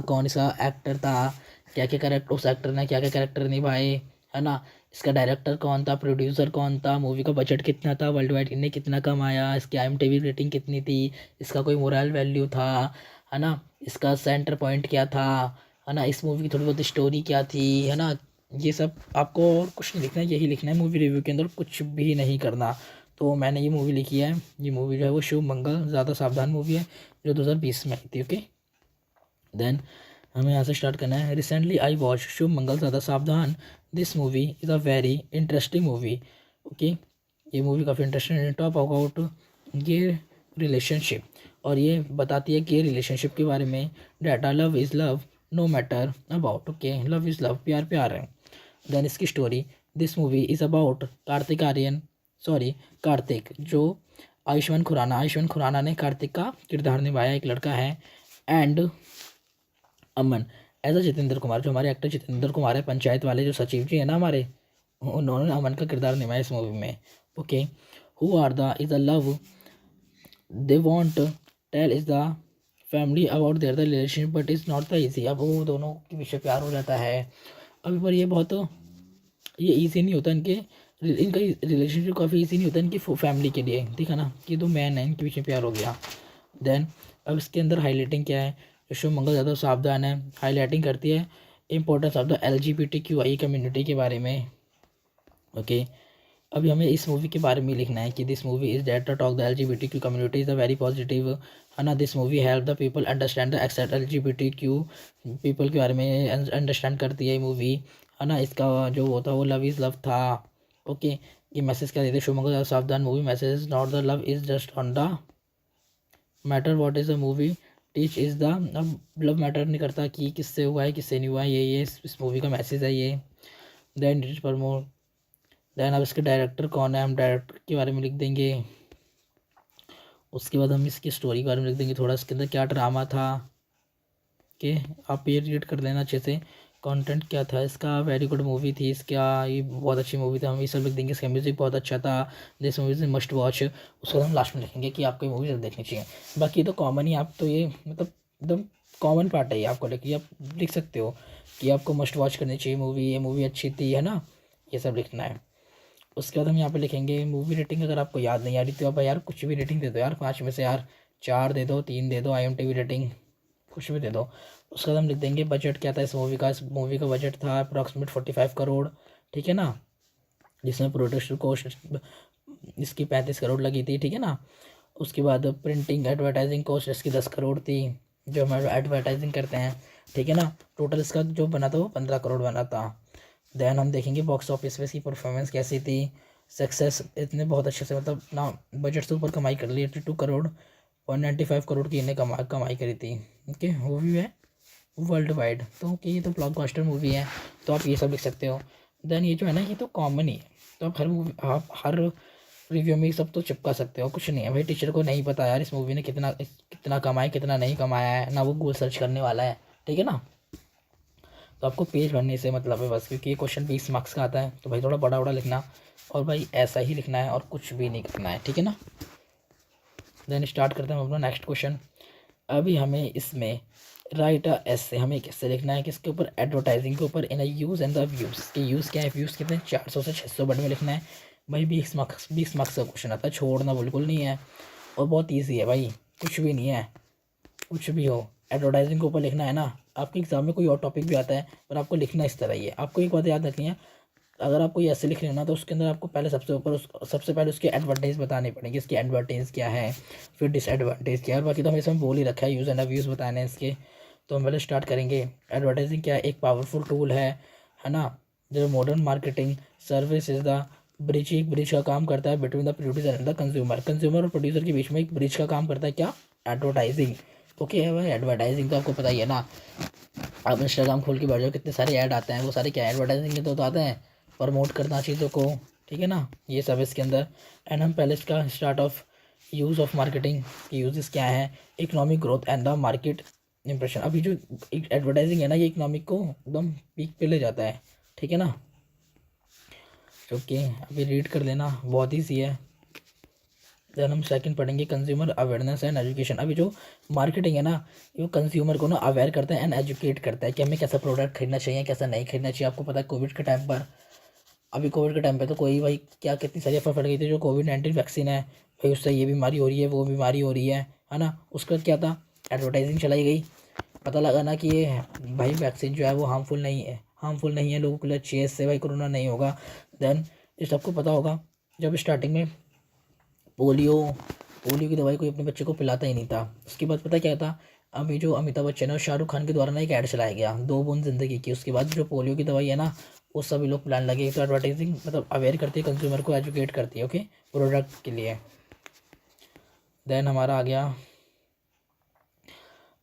कौन सा एक्टर था, क्या क्या कैरेक्टर उस एक्टर ने क्या क्या कैरेक्टर निभाए, है ना। इसका डायरेक्टर कौन था, प्रोड्यूसर कौन था, मूवी का बजट कितना था, वर्ल्ड वाइड इनने कितना कमाया, इसकी IMDb रेटिंग कितनी थी, इसका कोई मोरल वैल्यू था, है ना, इसका सेंटर पॉइंट क्या था, है ना, इस मूवी की थोड़ी बहुत स्टोरी क्या थी, है ना। ये सब आपको और कुछ नहीं लिखना है, यही लिखना है मूवी रिव्यू के अंदर, कुछ भी नहीं करना। तो मैंने ये मूवी लिखी है। ये मूवी जो है वो शुभ मंगल ज़्यादा सावधान मूवी है, जो 2020 में आई थी। ओके, देन हमें यहाँ से स्टार्ट करना है। Recently I watch Shubh Mangal Zyada Saavdhan. This movie is a very interesting movie. Okay, ये मूवी काफ़ी इंटरेस्टिंग है। टॉप अबाउट ये रिलेशनशिप, और ये बताती है कि रिलेशनशिप के बारे में। Data love is love no matter about. Okay, love is love, प्यार प्यार है। देन इसकी story, this movie is about Kartik, जो आयुष्मान खुराना ने कार्तिक का किरदार निभाया, एक लड़का है। And Aman as a Jitendra Kumar, जो हमारे एक्टर जितेंद्र कुमार है, पंचायत वाले जो सचिव जी है ना हमारे, उन्होंने अमन का किरदार निभाया इस मूवी में। Okay, who are the is a love they want tell is the family about their the relationship but is not the easy. अब वो दोनों के पीछे प्यार हो जाता है। अभी पर ये ईजी नहीं होता इनका रिलेशनशिप काफ़ी ईजी नहीं होता इनकी फैमिली के लिए। ठीक है ना, ये दो मैन है, इनके पीछे प्यार हो गया। देन अब इसके अंदर हाईलाइटिंग क्या है, शुभ मंगल ज़्यादा सावधान है, हाईलाइटिंग करती है importance of the LGBTQI community के बारे में। ओके, अभी हमें इस मूवी के बारे में लिखना है कि this movie is that talk the LGBTQ community is a very positive, है ना। This movie help the people understand the accept LGBTQ people के बारे में अंडरस्टैंड करती है ये मूवी, है ना। इसका जो वो था वो लव इज़ लव था। ओके, ये मैसेज क्या देते हैं, शुभ मंगल ज़्यादा सावधान movie message not the love is just on the matter what is the movie teach is the. अब लव मैटर नहीं करता कि किससे हुआ है किससे नहीं हुआ है, ये इस मूवी का मैसेज है ये। देन डिट प्रमोट, देन अब इसके डायरेक्टर कौन है, हम डायरेक्टर के बारे में लिख देंगे। उसके बाद हम इसकी स्टोरी के बारे में लिख देंगे थोड़ा, इसके अंदर क्या ड्रामा था, कि आप ये रीड कर लेना अच्छे से, कंटेंट क्या था इसका, वेरी गुड मूवी थी इसका, ये बहुत अच्छी मूवी थी, हम ये सब लिख देंगे। इसका म्यूज़िक बहुत अच्छा था, this movie is must watch. उसको हम लास्ट में लिखेंगे कि आपको ये मूवी जरूर देखनी चाहिए। बाकी तो कॉमन ही, आप तो ये मतलब एकदम कॉमन पार्ट है ये, आपको लिखिए, आप लिख सकते हो कि आपको मस्ट वॉच करनी चाहिए मूवी, ये मूवी अच्छी थी, है ना, ये सब लिखना है। उसके बाद हम यहाँ पे लिखेंगे मूवी रेटिंग। अगर आपको याद नहीं आ रही तो आप यार कुछ भी रेटिंग दे दो यार, 5 में से यार 4 दे दो, 3 दे दो, IMDb रेटिंग कुछ भी दे दो। उसके बाद हम लिख देंगे बजट क्या था इस मूवी का। इस मूवी का बजट था अप्रॉक्सीमेट 45 करोड़, ठीक है ना, जिसमें प्रोडक्शन कॉस्ट इसकी 35 करोड़ लगी थी, ठीक है ना। उसके बाद प्रिंटिंग एडवर्टाइजिंग कॉस्ट इसकी 10 करोड़ थी, जो हम एडवर्टाइजिंग करते हैं, ठीक है ना। टोटल इसका जो बना था वो 15 करोड़ बना था। देन हम देखेंगे बॉक्स ऑफिस पे इसकी परफॉर्मेंस कैसी थी, सक्सेस, इतने बहुत अच्छे से मतलब ना बजट से ऊपर कमाई कर ली, 82 करोड़ 195 करोड़ की इन्हें कमाई करी थी। ओके, वो भी है वर्ल्ड वाइड, तो कि ये तो ब्लॉकबस्टर मूवी है, तो आप ये सब लिख सकते हो। देन ये जो है ना ये तो कॉमन ही है, तो आप आप हर रिव्यू में ये सब तो चिपका सकते हो, कुछ नहीं है भाई। टीचर को नहीं पता यार इस मूवी ने कितना कमाया कितना नहीं कमाया है ना, वो गूगल सर्च करने वाला है, ठीक है ना। तो आपको पेज भरने से मतलब है बस, क्योंकि ये क्वेश्चन 20 मार्क्स का आता है, तो भाई थोड़ा बड़ा बड़ा लिखना, और भाई ऐसा ही लिखना है और कुछ भी नहीं करना है, ठीक है ना। देन स्टार्ट करते हैं हम अपना नेक्स्ट क्वेश्चन। अभी हमें इसमें राइट अ एसे, हमें कैसे लिखना है, किसके ऊपर, एडवर्टाइजिंग के ऊपर, इन a use and the views. के यूज़ क्या है, व्यूज़ कितने, 400 से 600 वर्ड में लिखना है भाई। 20 मार्क्स का क्वेश्चन आता है, छोड़ना बिल्कुल नहीं है, और बहुत ईजी है भाई, कुछ भी नहीं है, कुछ भी हो एडवर्टाइजिंग के ऊपर लिखना है ना। आपके एग्जाम में कोई और टॉपिक भी आता है पर आपको लिखना इस तरह ही है। आपको एक बात याद रखनी है, अगर आपको ये ऐसे लिख लेना तो उसके अंदर आपको पहले सबसे पहले उसकी एडवांटेज बतानी पड़ेगी, इसकी एडवांटेज क्या है, फिर डिसएडवांटेज क्या है, और बाकी तो हमें इसमें बोल ही रखा है यूज़ एंड अब्यूज़ बताने हैं इसके। तो हम पहले स्टार्ट करेंगे। एडवर्टाइजिंग क्या है, एक पावरफुल टूल है ना, जो modern marketing service is the bridge, एक ब्रिज का काम करता है between the producer and the consumer. Consumer और प्रोड्यूसर के बीच में एक ब्रिज का काम करता है क्या, एडवर्टाइजिंग। ओके है भाई, एडवर्टाइजिंग तो आपको पता ही है ना, आप इंस्टाग्राम खोल के बैठ जाओ, कितने सारे ऐड आते हैं, वो सारे क्या एडवर्टाइजिंग के तो आते हैं, प्रमोट करना चीज़ों को, ठीक है ना, ये सब इसके अंदर। एंड हम पहले इसका start of use of marketing की यूजेस क्या है, economic growth and the market impression. अभी जो एडवर्टाइजिंग है ना ये इकोनॉमिक को एकदम पीक पे ले जाता है, ठीक है ना। ओके, अभी रीड कर लेना, बहुत ईजी है। देन हम सेकंड पढ़ेंगे कंज्यूमर अवेयरनेस एंड एजुकेशन। अभी जो मार्केटिंग है ना, ये कंज्यूमर को ना अवेयर करता है एंड एजुकेट करता है कि हमें कैसा प्रोडक्ट खरीदना चाहिए कैसा नहीं खरीदना चाहिए। आपको पता है कोविड के टाइम पर, अभी कोविड के टाइम पे तो कोई भाई क्या कितनी सारी अफवाह फैल गई थी, जो कोविड-19 वैक्सीन है भाई उससे ये बीमारी हो रही है वो बीमारी हो रही है ना। उसका क्या था, एडवर्टाइजिंग चलाई गई, पता लगा ना कि ये भाई वैक्सीन जो है वो हार्मफुल नहीं है, लोगों के लिए अच्छी है, इससे भाई कोरोना नहीं होगा। देन ये सबको पता होगा, जब स्टार्टिंग में पोलियो पोलियो की दवाई कोई अपने बच्चे को पिलाता ही नहीं था। उसके बाद पता क्या था, अभी जो अमिताभ बच्चन है और शाहरुख खान के द्वारा ना एक ऐड चलाया गया, 2 बूंद जिंदगी की। उसके बाद जो पोलियो की दवाई है ना वो सभी लोग पिलाने लगे। तो एडवर्टाइजिंग मतलब अवेयर करती है, कंज्यूमर को एजुकेट करती है, ओके, प्रोडक्ट के लिए। देन हमारा आ गया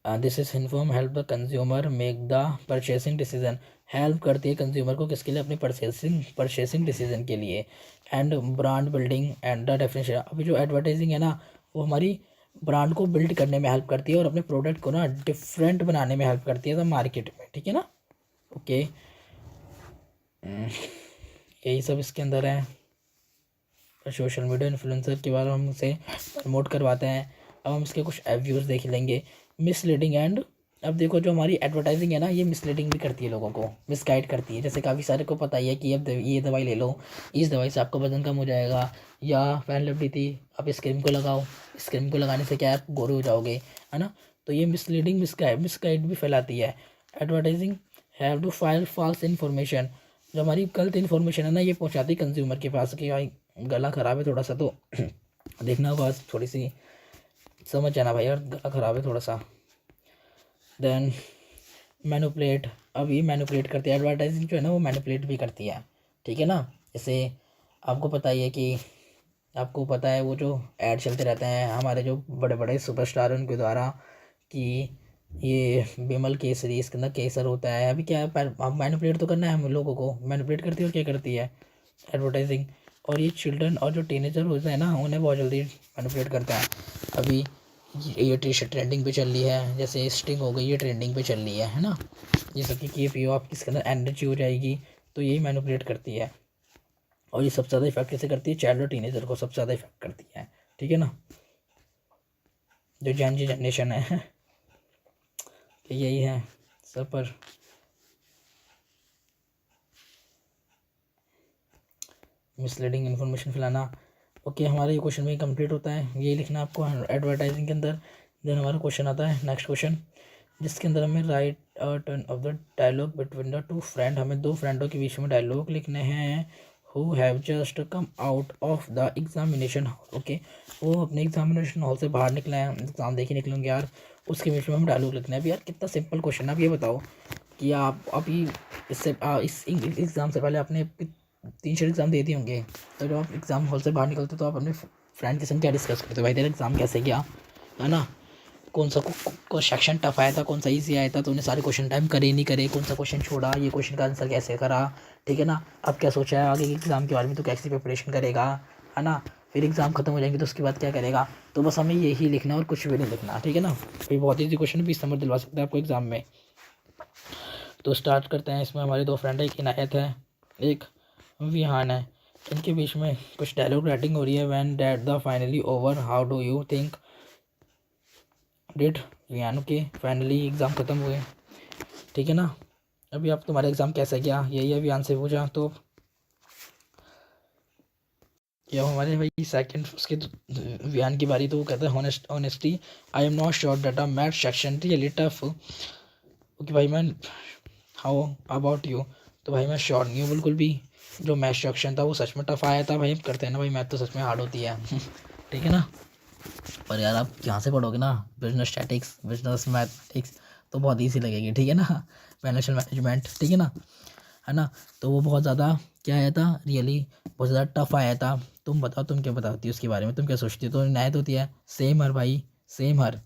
this is inform help the consumer make the purchasing decision. Help करती है कंज्यूमर को किसके लिए, अपने परचेसिंग डिसीजन के लिए। And brand building and the definition. अभी जो एडवर्टाइजिंग है ना वो हमारी ब्रांड को बिल्ड करने में हेल्प करती है और अपने प्रोडक्ट को ना डिफरेंट बनाने में हेल्प करती है मार्केट में, ठीक है ना। ओके, यही सब इसके अंदर है। सोशल मीडिया इन्फ्लुएंसर के बारे में हम उसे प्रमोट करवाते हैं। अब हम इसके कुछ व्यूज़ देख लेंगे। मिसलीडिंग एंड, अब देखो जो हमारी एडवर्टाइजिंग है ना ये मिसलीडिंग भी करती है, लोगों को मिसगाइड करती है। जैसे काफ़ी सारे को पता ही है कि अब ये दवाई ले लो, इस दवाई से आपका वजन कम हो जाएगा, या फैन लपटी थी आप इस क्रीम को लगाओ, इस क्रीम को लगाने से क्या है आप गोरे हो जाओगे, है ना। तो ये मिसलीडिंग मिसगाइड भी फैलाती है। Advertising have to file false information, जो हमारी गलत इन्फॉर्मेशन है ना ये पहुंचाती कंज्यूमर के पास कि भाई गला ख़राब है थोड़ा सा, तो देखना होगा थोड़ी सी समझ जाना भाई, और गला ख़राब है थोड़ा सा। देन मैनिपुलेट, अब ये मैनिपुलेट करती है एडवर्टाइजिंग जो है ना वो मैनिपुलेट भी करती है, ठीक है ना। जैसे आपको पता ही है कि आपको पता है वो जो ऐड चलते रहते हैं हमारे जो बड़े बड़े सुपरस्टार उनके द्वारा, कि ये बिमल केसरी, इसके अंदर केसर होता है। अभी क्या है, मैनिपुलेट तो करना है हम लोगों को, मैनिपुलेट करती है और क्या करती है एडवर्टाइजिंग, और ये चिल्ड्रन और जो टीनेजर होते हैं ना, उन्हें बहुत जल्दी मैनिपुलेट करते हैं। अभी ये टी शर्ट ट्रेंडिंग पे चल रही है, जैसे स्टिंग हो गई, ये ट्रेंडिंग पे चल रही है ना। ये सब की ये पियो, आपकी इसके अंदर एनर्जी हो जाएगी, तो यही मैनिपुलेट करती है। और ये सबसे ज़्यादा इफेक्ट कैसे करती है, चाइल्ड और टीनेजर को सबसे ज़्यादा इफेक्ट करती है, ठीक है ना, जो जेन जी जनरेशन है। तो यही है सब पर। मिसलीडिंग इन्फॉर्मेशन फैलाना। ओके, हमारा ये क्वेश्चन भी कंप्लीट होता है, यही लिखना आपको एडवर्टाइजिंग के अंदर। देन हमारा क्वेश्चन आता है नेक्स्ट क्वेश्चन, जिसके अंदर हमें write turn of the dialogue between the two friend, हमें दो फ्रेंडों के बीच में डायलॉग लिखने हैं। Who have just come out of the examination hall. Okay, वो अपने एग्जामिनेशन हॉल से बाहर निकले हैं, एग्ज़ाम देखे निकलेंगे यार, उसके बीच में हम डायलॉग लिखना है। अभी यार कितना सिंपल क्वेश्चन है। आप ये बताओ कि आप अभी इससे इस एग्ज़ाम से पहले आपने 3-4 एग्ज़ाम दे दिए होंगे, तो जब आप एग्ज़ाम हॉल से बाहर निकलते तो आप अपने फ्रेंड के संग क्या डिस्कस करते हो, भाई तेरा एग्ज़ाम कैसे गया, है ना, कौन सा को सेक्शन टफ आया था, कौन सा ईजी आया था, तो उन्हें सारे क्वेश्चन टाइम करे नहीं करे, कौन सा क्वेश्चन छोड़ा, ये क्वेश्चन का आंसर कैसे करा, ठीक है ना। अब क्या सोचा है आगे के एग्ज़ाम के बारे में, तो कैसी प्रिपरेशन करेगा, है ना। फिर एग्ज़ाम खत्म हो जाएंगे तो उसके बाद क्या करेगा। तो बस हमें यही लिखना और कुछ भी नहीं लिखना, ठीक है ना। ये बहुत ईजी क्वेश्चन 20 नंबर दिलवा सकते हैं आपको एग्ज़ाम में। तो स्टार्ट करते हैं। इसमें हमारे दो फ्रेंड है, एक इनायत है, एक विहान है। इनके बीच में कुछ डायलॉग राइटिंग हो रही है। When that the finally over, how do you think did Vihaan के फाइनली एग्ज़ाम ख़त्म हुए, ठीक है ना। अभी आप तुम्हारा एग्ज़ाम कैसा गया, यही है विहान से पूछा। तो या हमारे भाई सेकंड उसके विहान की बारी, तो वो कहता है honesty I am not sure that a math section really tough. Okay भाई, मैं हाउ अबाउट यू, तो भाई मैं श्योर नहीं हूँ बिल्कुल भी, जो मैथ सेक्शन था वो सच में टफ आया था। भाई हम करते हैं ना भाई, मैथ तो सच में हार्ड होती है। ठीक है ना। पर यार आप यहाँ से पढ़ोगे ना, बिजनेस स्टैटिक्स, बिजनेस मैथमेटिक्स, तो बहुत ईजी लगेगी, ठीक है ना। फाइनेंशियल मैनेजमेंट, ठीक है ना। तो वो बहुत ज़्यादा क्या आया था, रियली बहुत ज़्यादा टफ आया था। तुम बताओ, तुम क्या बताती हो उसके बारे में, तुम क्या सोचती हो। तो इनायत होती है सेम हर भाई, same her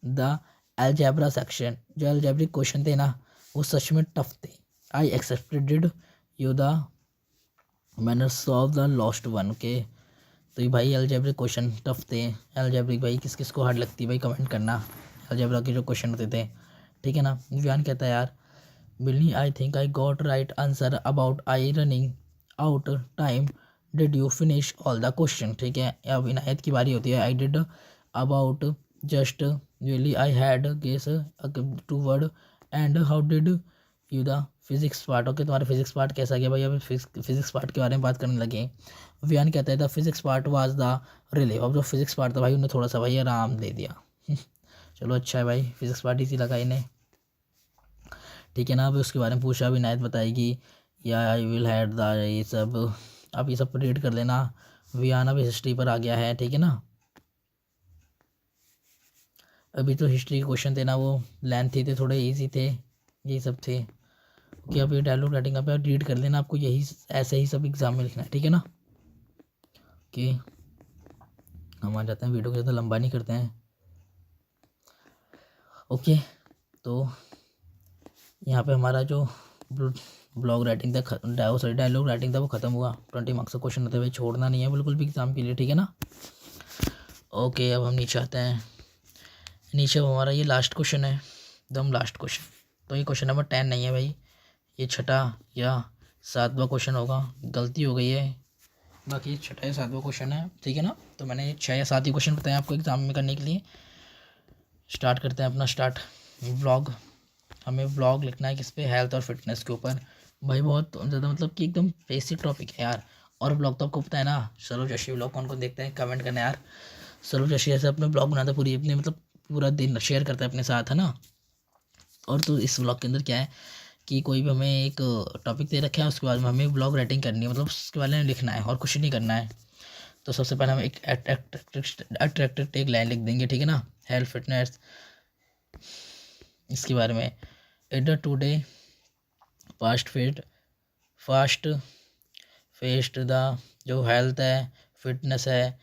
the algebra section, जो अलजेब्रिक क्वेश्चन थे ना वो सच में टफ थे। आई एक्सेप्टेड यू द मैंने सॉल्व द लास्ट वन के। तो ये भाई अलजेब्रिक क्वेश्चन टफ थे। अलजेब्रिक भाई किस किस को हार्ड लगती है भाई, कमेंट करना। अलजेब्रा के जो क्वेश्चन होते थे, ठीक है ना। विहान कहता है यार बिल्ली I think I got right answer about I running out time, did you finish all the question, ठीक है। अब इनायत की बारी होती है। I did about just really I had guess to word and how did you the physics part. Okay, तुम्हारा physics part कैसा गया भाई। अभी फिजिक्स पार्ट के बारे में बात करने लगे। विहान कहता है the physics part was the relay. अब जो फिजिक्स पार्ट था भाई उन्हें थोड़ा सा भाई आराम दे दिया। चलो अच्छा है भाई, फिजिक्स पार्ट इजी लगा इन्हें, ठीक है ना। अब उसके बारे में पूछा, अब इनायत बताएगी या आई विल हैड द ये सब, आप ये सब रीड कर लेना। विहान अब हिस्ट्री पर आ गया है, ठीक है ना। अभी तो हिस्ट्री के क्वेश्चन थे ना वो लेंथी थे, थोड़े इजी थे, यही सब थे। ओके, अब ये डायलॉग राइटिंग आप रीड कर लेना, आपको यही ऐसे ही सब एग्जाम में लिखना है, ठीक है ना। ओके, हम आ जाते हैं, वीडियो को ज़्यादा लंबा नहीं करते हैं। ओके, तो यहाँ पे हमारा जो ब्लॉग राइटिंग था, सॉरी डायलॉग राइटिंग था वो ख़त्म हुआ। 20 मार्क्स का क्वेश्चन होता है भाई, छोड़ना नहीं है बिल्कुल भी एग्ज़ाम के लिए, ठीक है ना। ओके, अब हम नीचे आते हैं। नीचे हमारा ये लास्ट क्वेश्चन है, एकदम लास्ट क्वेश्चन। तो ये क्वेश्चन नंबर 10 नहीं है भाई, ये छठा या सातवां क्वेश्चन होगा, गलती हो गई है। बाकी ये छठा या सातवां क्वेश्चन है, ठीक है ना। तो मैंने 6 या 7 ही क्वेश्चन बताए आपको एग्ज़ाम में करने के लिए। स्टार्ट करते हैं अपना व्लॉग। हमें व्लॉग लिखना है किस पे, हेल्थ और फिटनेस के ऊपर। भाई बहुत ज़्यादा मतलब कि एकदम बेसिक टॉपिक है यार। और ब्लॉग तो आपको पता है ना, सरोज जोशी ब्लॉग कौन कौन देखते हैं कमेंट करना यार। सरोज जोशी ऐसे अपने ब्लॉग बनाता है, पूरी अपने मतलब पूरा दिन शेयर करता है अपने साथ, है ना। और तो इस ब्लॉग के अंदर क्या है कि कोई भी हमें एक टॉपिक दे रखा है, उसके बाद में हमें ब्लॉग राइटिंग करनी है, मतलब उसके बारे में लिखना है और कुछ नहीं करना है। तो सबसे पहले हम एक अट्रैक्टिव एक लाइन लिख देंगे, ठीक है ना। हेल्थ फिटनेस, इसके बारे में इधर टुडे फास्ट फेस्ट द, जो हेल्थ है फिटनेस है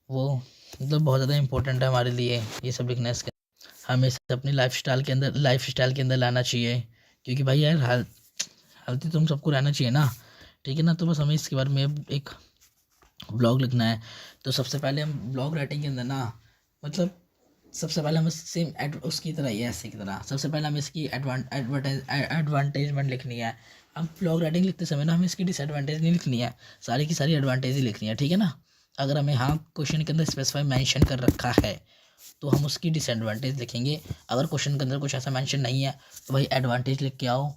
वो मतलब बहुत ज़्यादा इंपॉर्टेंट है हमारे लिए। ये सब लिखना है इसके, हमें इसे अपनी लाइफ स्टाइल के अंदर लाना चाहिए, क्योंकि भाई यार हेल्थी तुम सबको रहना चाहिए ना, ठीक है ना। तो बस हमें इसके बारे में एक ब्लॉग लिखना है तो सबसे पहले हम ब्लॉग राइटिंग के अंदर ना मतलब सबसे पहले हम सेम उसकी तरह ही है, ऐसे की तरह सबसे पहले हमें इसकी एडवांटेजमेंट लिखनी है। हम ब्लॉग राइटिंग लिखते समय ना हमें इसकी डिसएडवांटेज नहीं लिखनी है, सारी की सारी एडवांटेज ही लिखनी है, ठीक है ना। अगर हमें हाँ क्वेश्चन के अंदर स्पेसिफाई मेंशन कर रखा है तो हम उसकी डिसएडवांटेज लिखेंगे। अगर क्वेश्चन के अंदर कुछ ऐसा मेंशन नहीं है तो भाई एडवांटेज लिख के आओ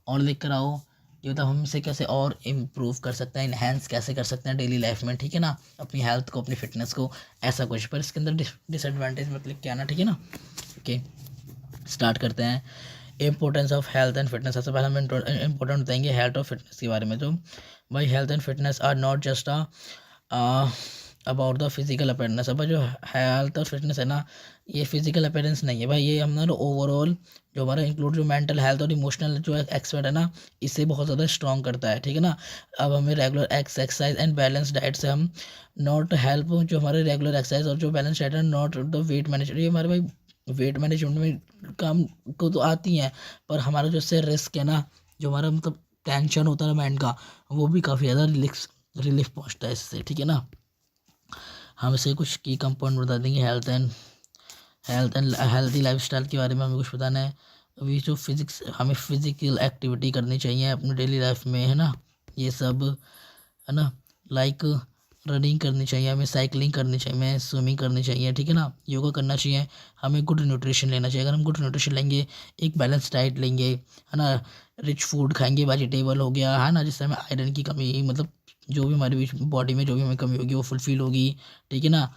और लिख कर आओ, ये मतलब हम इसे कैसे और इम्प्रूव कर सकते हैं, इन्हेंस कैसे कर सकते हैं डेली लाइफ में, ठीक है ना, अपनी हेल्थ को, अपनी फिटनेस को, ऐसा कुछ। पर इसके अंदर डिसएडवांटेज मत लिख के आना, ठीक है ना। ओके, स्टार्ट करते हैं। Importance of health and fitness, सबसे पहले हम इंपॉर्टेंट बताएंगे हेल्थ और फिटनेस के बारे में। तो भाई health and fitness are not just about the physical appearance. अब जो हेल्थ और फिटनेस है ना, ये फिजिकल अपेयरेंस नहीं है भाई, ये हमारा ओवरऑल जो हमारा इंक्लूड जो मेंटल हेल्थ और इमोशनल जो एक्सपर्ट है ना, इससे बहुत ज़्यादा स्ट्रॉन्ग करता है, ठीक है ना। अब हमें regular exercise and balance diet से हम नॉट हेल्प, जो हमारे रेगुलर एक्सरसाइज और जो बैलेंस डाइट है, नॉट द वेट मैनेजमेंट, ये हमारे भाई वेट मैनेजमेंट में काम को तो आती हैं, पर हमारा जो इससे रिस्क है ना, जो हमारा मतलब टेंशन होता है माइंड का, वो भी काफ़ी ज़्यादा रिलीफ पहुँचता है इससे, ठीक है ना। हम इसे कुछ की कंपाउंड बता देंगे, हेल्थ एंड हेल्थी लाइफस्टाइल के बारे में हमें कुछ बताना है। अभी जो फिजिक्स, हमें फिजिकल एक्टिविटी करनी चाहिए अपनी डेली लाइफ में, है ना, ये सब है ना, लाइक रनिंग करनी चाहिए, हमें साइकिलिंग करनी चाहिए, हमें स्विमिंग करनी चाहिए, ठीक है ना, योगा करना चाहिए, हमें गुड न्यूट्रिशन लेना चाहिए। अगर हम गुड न्यूट्रिशन लेंगे, एक बैलेंस डाइट लेंगे, है ना, रिच फूड खाएंगे, वेजिटेबल हो गया, है ना, जिससे हमें आयरन की कमी, मतलब जो भी हमारी बॉडी में जो भी हमें कमी होगी वो फुलफिल होगी, ठीक है ना।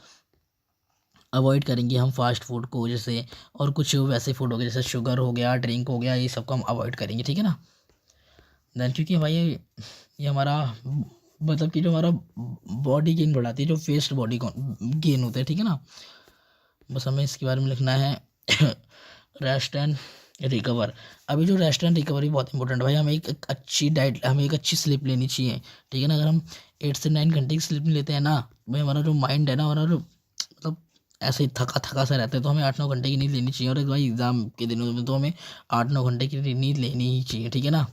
अवॉइड करेंगे हम फास्ट फूड को, जैसे और कुछ वैसे फूड हो गए जैसे शुगर हो गया, ड्रिंक हो गया, ये सब को हम अवॉइड करेंगे, ठीक है ना। देन क्योंकि भाई ये हमारा मतलब कि जो हमारा बॉडी गेन बढ़ाती है, जो वेस्ट बॉडी गेन होता है, ठीक है ना। बस हमें इसके बारे में लिखना है। Rest and recover. अभी जो रेस्ट एंड रिकवरी बहुत इंपॉर्टेंट है भाई, हमें एक अच्छी डाइट, हमें एक अच्छी स्लीप लेनी चाहिए, ठीक है ना। अगर हम 8 से 9 घंटे की स्लीप नहीं लेते हैं ना भाई, हमारा जो माइंड है ना, हमारा जो मतलब ऐसे ही थका थका सा रहता है, तो हमें 8-9 घंटे की नींद लेनी चाहिए। और भाई एग्ज़ाम के दिनों में तो हमें 8-9 घंटे की नींद लेनी ही चाहिए, ठीक है ना।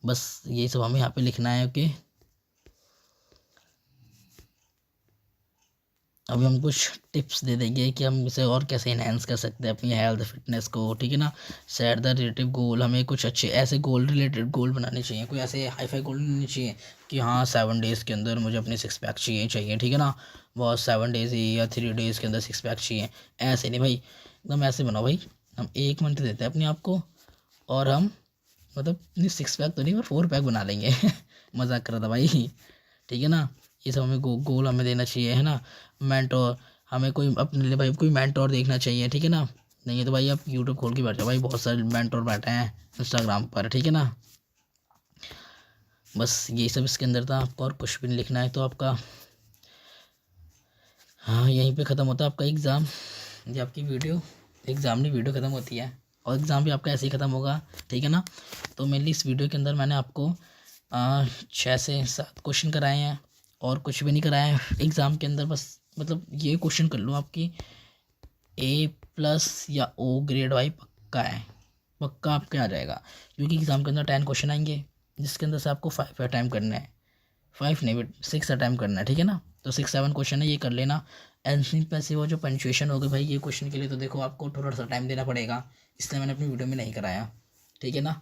बस यही सब हमें यहाँ पे लिखना है। ओके, अभी हम कुछ टिप्स दे देंगे कि हम इसे और कैसे इन्हेंस कर सकते हैं अपनी हेल्थ फिटनेस को, ठीक है ना। सेट द रिलेटिव गोल, हमें कुछ अच्छे ऐसे गोल रिलेटेड गोल बनाने चाहिए, कोई ऐसे हाई फाई गोल नहीं चाहिए कि हाँ 7 डेज़ के अंदर मुझे अपनी 6 पैक चाहिए, ठीक है ना। बहुत 7 डेज़ ही या 3 डेज़ के अंदर 6 पैक चाहिए, ऐसे नहीं भाई, एकदम ऐसे बनाओ भाई। हम 1 मंथ देते हैं अपने आप को, और हम मतलब नहीं 6 पैक तो नहीं पर 4 पैक बना लेंगे। मजाक कर रहा था भाई, ठीक है ना। ये सब हमें गोल हमें देना चाहिए, है ना। मेंटोर, हमें कोई अपने लिए भाई कोई मेंटोर देखना चाहिए, ठीक है ना। नहीं है तो भाई आप यूट्यूब खोल के बैठ जाओ भाई, बहुत सारे मेंटोर बैठे हैं इंस्टाग्राम पर, ठीक है ना। बस यही सब इसके अंदर था। आपको और कुछ भी नहीं लिखना है तो आपका हाँ यहीं पे ख़त्म होता है आपका एग्ज़ाम। ये आपकी वीडियो, एग्ज़ाम नहीं वीडियो ख़त्म होती है, और एग्ज़ाम भी आपका ऐसे ही ख़त्म होगा, ठीक है ना। तो मेनली इस वीडियो के अंदर मैंने आपको 6 से 7 क्वेश्चन कराए हैं, और कुछ भी नहीं कराया है एग्ज़ाम के अंदर। बस मतलब ये क्वेश्चन कर लो आपकी A+ या O ग्रेड भाई पक्का है, पक्का आपके आ जाएगा, क्योंकि एग्ज़ाम के अंदर 10 क्वेश्चन आएंगे, जिसके अंदर से आपको 5 अटैम्प्ट करना है, 5 नहीं बट 6 अटैम्प्ट करना है, ठीक है ना। तो 6-7 क्वेश्चन है, ये कर लेना। एंसरिंग पैसिव वो जो पंचुएशन होगी भाई, ये क्वेश्चन के लिए तो देखो आपको थोड़ा सा टाइम देना पड़ेगा, इसलिए मैंने अपनी वीडियो में नहीं कराया, ठीक है ना।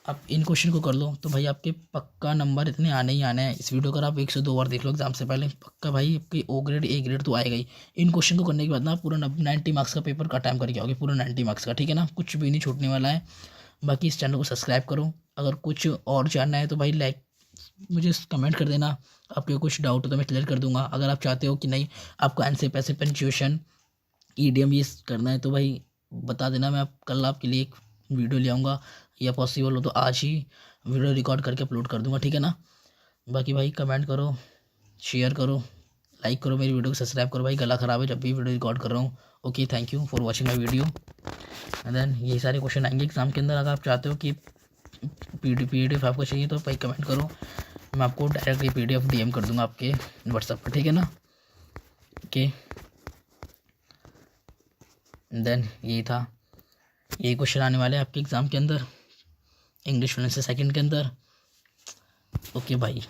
आप इन क्वेश्चन को कर लो तो भाई आपके पक्का नंबर इतने आने ही आने हैं। इस वीडियो को आप 1 से 2 बार देख लो एग्जाम से पहले, पक्का भाई आपकी O ग्रेड A ग्रेड तो आएगा ही। इन क्वेश्चन को करने के बाद ना पूरा 90 मार्क्स का पेपर का टाइम करके आओगे, पूरा 90 मार्क्स का, ठीक है ना, कुछ भी नहीं छूटने वाला है। बाकी इस चैनल को सब्सक्राइब करो, अगर कुछ और जानना है तो भाई लाइक मुझे कमेंट कर देना, आपके कुछ डाउट हो तो मैं क्लियर कर दूंगा। अगर आप चाहते हो कि नहीं आपको आंसर पैसे पंचुएशन ईडीएम ये करना है तो भाई बता देना, मैं कल आपके लिए एक वीडियो ले आऊँगा, या पॉसिबल हो तो आज ही वीडियो रिकॉर्ड करके अपलोड कर दूंगा, ठीक है ना। बाकी भाई कमेंट करो, शेयर करो, लाइक करो, मेरी वीडियो को सब्सक्राइब करो भाई, गला ख़राब है जब भी वीडियो रिकॉर्ड कर रहा हूँ। Okay, thank you for watching my video. And then यही सारे क्वेश्चन आएंगे एग्जाम के अंदर। अगर आप चाहते हो कि PDF आपको चाहिए तो भाई कमेंट करो, मैं आपको डायरेक्टली PDF DM कर दूंगा आपके व्हाट्सएप पर, ठीक है ना। ओके, देन यही था, यही क्वेश्चन आने वाले हैं आपके एग्ज़ाम के अंदर, इंग्लिश फ्लुएंसी सेकंड के अंदर। ओके भाई।